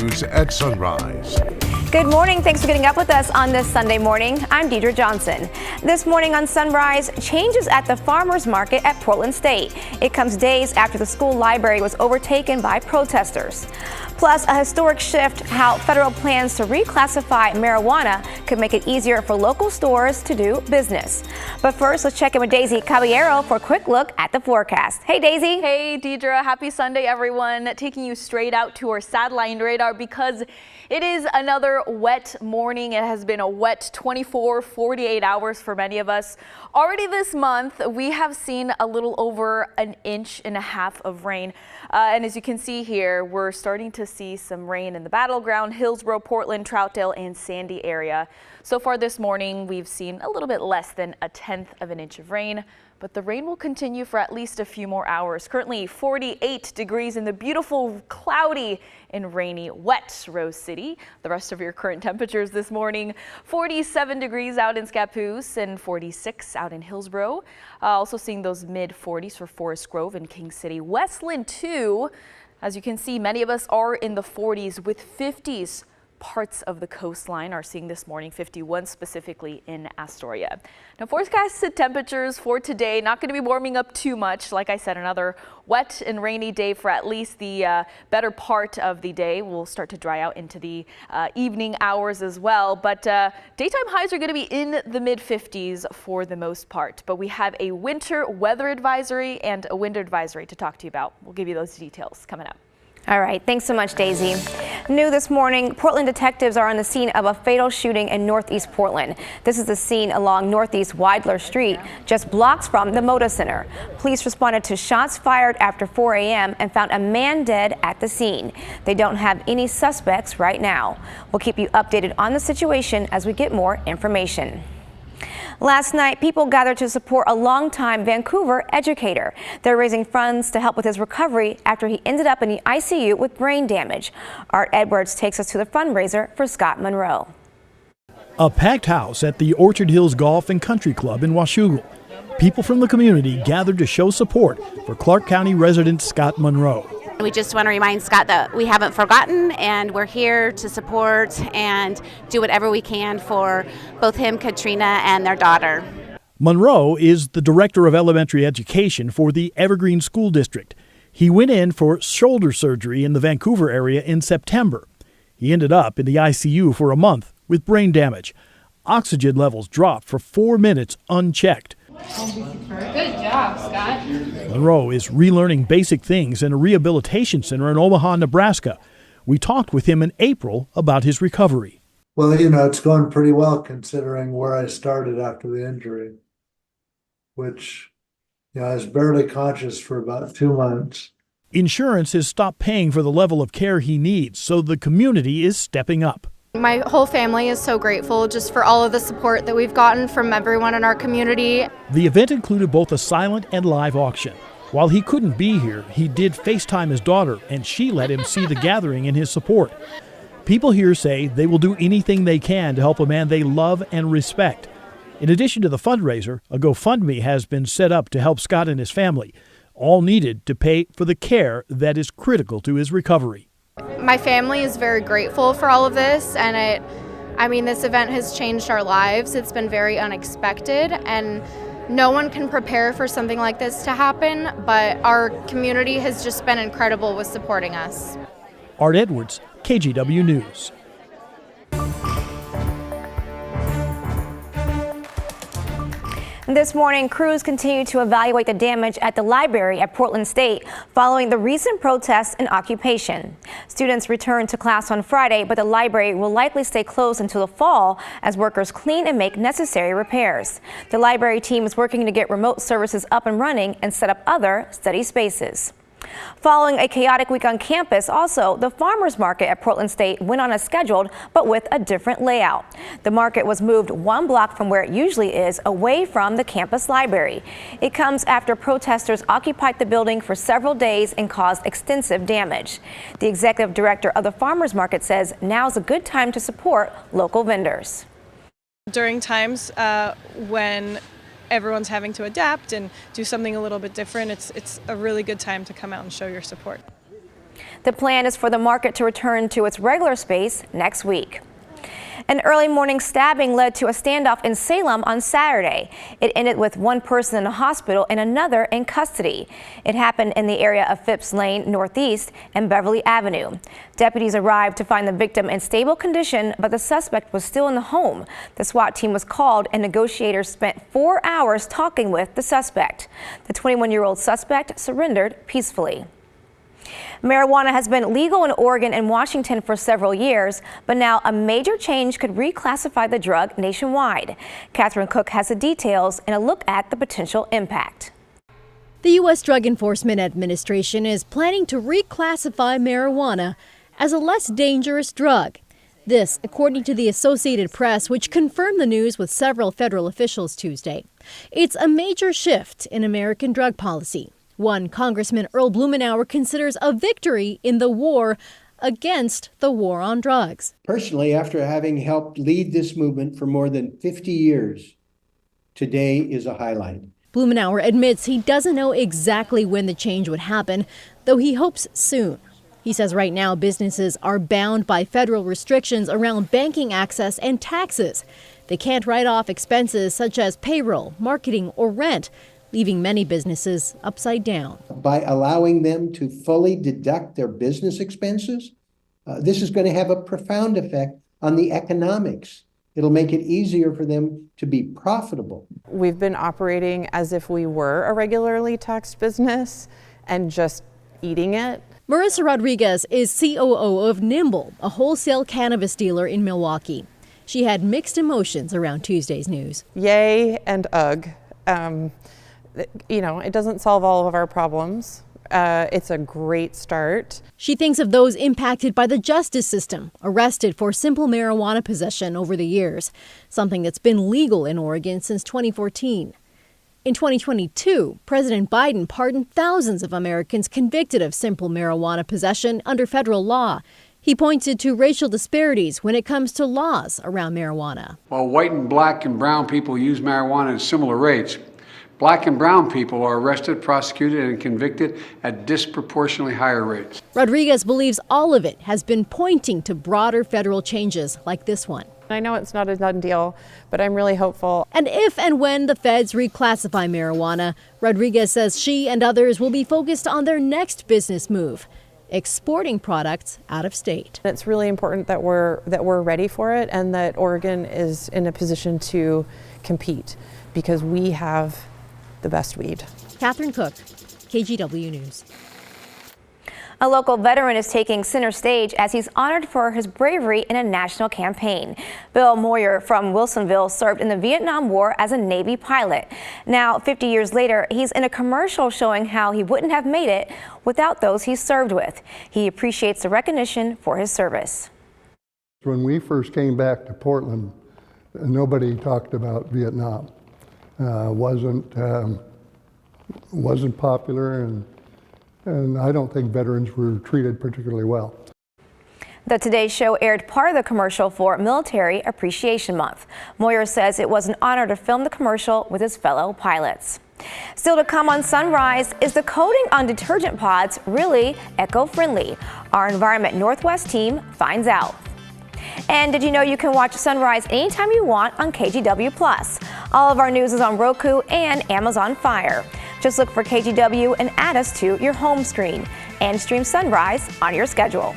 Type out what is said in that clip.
News at sunrise. Good morning. Thanks for getting up with us on this Sunday morning. I'm Deidre Johnson. This morning on Sunrise, changes at the farmers market at Portland State. It comes days after the school library was overtaken by protesters. Plus, a historic shift how federal plans to reclassify marijuana could make it easier for local stores to do business. But first, let's check in with Daisy Caballero for a quick look at the forecast. Hey, Daisy. Hey, Deidre. Happy Sunday, everyone. Taking you straight out to our satellite radar because it is another wet morning. It has been a wet 48 hours for many of us. Already this month, we have seen a little over 1.5 inches of rain. And as you can see here, we're starting to see some rain in the Battleground, Hillsborough, Portland, Troutdale, and Sandy area. So far this morning, we've seen a little bit less than 1/10 of an inch of rain. But the rain will continue for at least a few more hours. Currently 48 degrees in the beautiful, cloudy and rainy, wet Rose City. The rest of your current temperatures this morning, 47 degrees out in Scappoose and 46 out in Hillsborough. Also seeing those mid-40s for Forest Grove and King City. Westland too. As you can see, many of us are in the 40s with 50s. Parts of the coastline are seeing this morning, 51 specifically in Astoria. Now, forecasted temperatures for today, not going to be warming up too much. Like I said, another wet and rainy day for at least the better part of the day. We'll start to dry out into the evening hours as well. But daytime highs are going to be in the mid-50s for the most part. But we have a winter weather advisory and a wind advisory to talk to you about. We'll give you those details coming up. All right. Thanks so much, Daisy. New this morning, Portland detectives are on the scene of a fatal shooting in Northeast Portland. This is the scene along Northeast Weidler Street, just blocks from the Moda Center. Police responded to shots fired after 4 a.m. and found a man dead at the scene. They don't have any suspects right now. We'll keep you updated on the situation as we get more information. Last night, people gathered to support a longtime Vancouver educator. They're raising funds to help with his recovery after he ended up in the ICU with brain damage. Art Edwards takes us to the fundraiser for Scott Monroe. A packed house at the Orchard Hills Golf and Country Club in Washougal. People from the community gathered to show support for Clark County resident Scott Monroe. We just want to remind Scott that we haven't forgotten and we're here to support and do whatever we can for both him, Katrina, and their daughter. Monroe is the director of elementary education for the Evergreen School District. He went in for shoulder surgery in the Vancouver area in September. He ended up in the ICU for a month with brain damage. Oxygen levels dropped for 4 minutes unchecked. Good job, Scott. Monroe is relearning basic things in a rehabilitation center in Omaha, Nebraska. We talked with him in April about his recovery. Well, it's going pretty well considering where I started after the injury, which, I was barely conscious for about 2 months. Insurance has stopped paying for the level of care he needs, so the community is stepping up. My whole family is so grateful just for all of the support that we've gotten from everyone in our community. The event included both a silent and live auction. While he couldn't be here, he did FaceTime his daughter, and she let him see the gathering in his support. People here say they will do anything they can to help a man they love and respect. In addition to the fundraiser, a GoFundMe has been set up to help Scott and his family, all needed to pay for the care that is critical to his recovery. My family is very grateful for all of this, and this event has changed our lives. It's been very unexpected, and no one can prepare for something like this to happen, but our community has just been incredible with supporting us. Art Edwards, KGW News. This morning, crews continue to evaluate the damage at the library at Portland State following the recent protests and occupation. Students return to class on Friday, but the library will likely stay closed until the fall as workers clean and make necessary repairs. The library team is working to get remote services up and running and set up other study spaces. Following a chaotic week on campus, also, the farmers market at Portland State went on as scheduled, but with a different layout. The market was moved 1 block from where it usually is, away from the campus library. It comes after protesters occupied the building for several days and caused extensive damage. The executive director of the farmers market says now's a good time to support local vendors. During times when everyone's having to adapt and do something a little bit different, it's a really good time to come out and show your support. The plan is for the market to return to its regular space next week. An early morning stabbing led to a standoff in Salem on Saturday. It ended with one person in a hospital and another in custody. It happened in the area of Phipps Lane Northeast and Beverly Avenue. Deputies arrived to find the victim in stable condition, but the suspect was still in the home. The SWAT team was called and negotiators spent 4 hours talking with the suspect. The 21-year-old suspect surrendered peacefully. Marijuana has been legal in Oregon and Washington for several years, but now a major change could reclassify the drug nationwide. Catherine Cook has the details and a look at the potential impact. The U.S. Drug Enforcement Administration is planning to reclassify marijuana as a less dangerous drug. This, according to the Associated Press, which confirmed the news with several federal officials Tuesday. It's a major shift in American drug policy. One Congressman Earl Blumenauer considers a victory in the war against the war on drugs. Personally, after having helped lead this movement for more than 50 years, today is a highlight. Blumenauer admits he doesn't know exactly when the change would happen, though he hopes soon. He says right now businesses are bound by federal restrictions around banking access and taxes. They can't write off expenses such as payroll, marketing, or rent, leaving many businesses upside down. By allowing them to fully deduct their business expenses, this is going to have a profound effect on the economics. It'll make it easier for them to be profitable. We've been operating as if we were a regularly taxed business and just eating it. Marissa Rodriguez is COO of Nimble, a wholesale cannabis dealer in Milwaukee. She had mixed emotions around Tuesday's news. Yay and ugh. It doesn't solve all of our problems. It's a great start. She thinks of those impacted by the justice system, arrested for simple marijuana possession over the years, something that's been legal in Oregon since 2014. In 2022, President Biden pardoned thousands of Americans convicted of simple marijuana possession under federal law. He pointed to racial disparities when it comes to laws around marijuana. While white and black and brown people use marijuana at similar rates, Black and brown people are arrested, prosecuted, and convicted at disproportionately higher rates. Rodriguez believes all of it has been pointing to broader federal changes like this one. I know it's not a done deal, but I'm really hopeful. And if and when the feds reclassify marijuana, Rodriguez says she and others will be focused on their next business move, exporting products out of state. It's really important that we're ready for it and that Oregon is in a position to compete because we have the best weed. Catherine Cook, KGW News. A local veteran is taking center stage as he's honored for his bravery in a national campaign. Bill Moyer from Wilsonville served in the Vietnam War as a Navy pilot. Now, 50 years later, he's in a commercial showing how he wouldn't have made it without those he served with. He appreciates the recognition for his service. When we first came back to Portland, nobody talked about Vietnam. Wasn't popular, and I don't think veterans were treated particularly well. The Today Show aired part of the commercial for Military Appreciation Month. Moyer says it was an honor to film the commercial with his fellow pilots. Still to come on Sunrise, is the coating on detergent pods really eco-friendly? Our Environment Northwest team finds out. And did you know you can watch Sunrise anytime you want on KGW+. All of our news is on Roku and Amazon Fire. Just look for KGW and add us to your home screen and stream Sunrise on your schedule.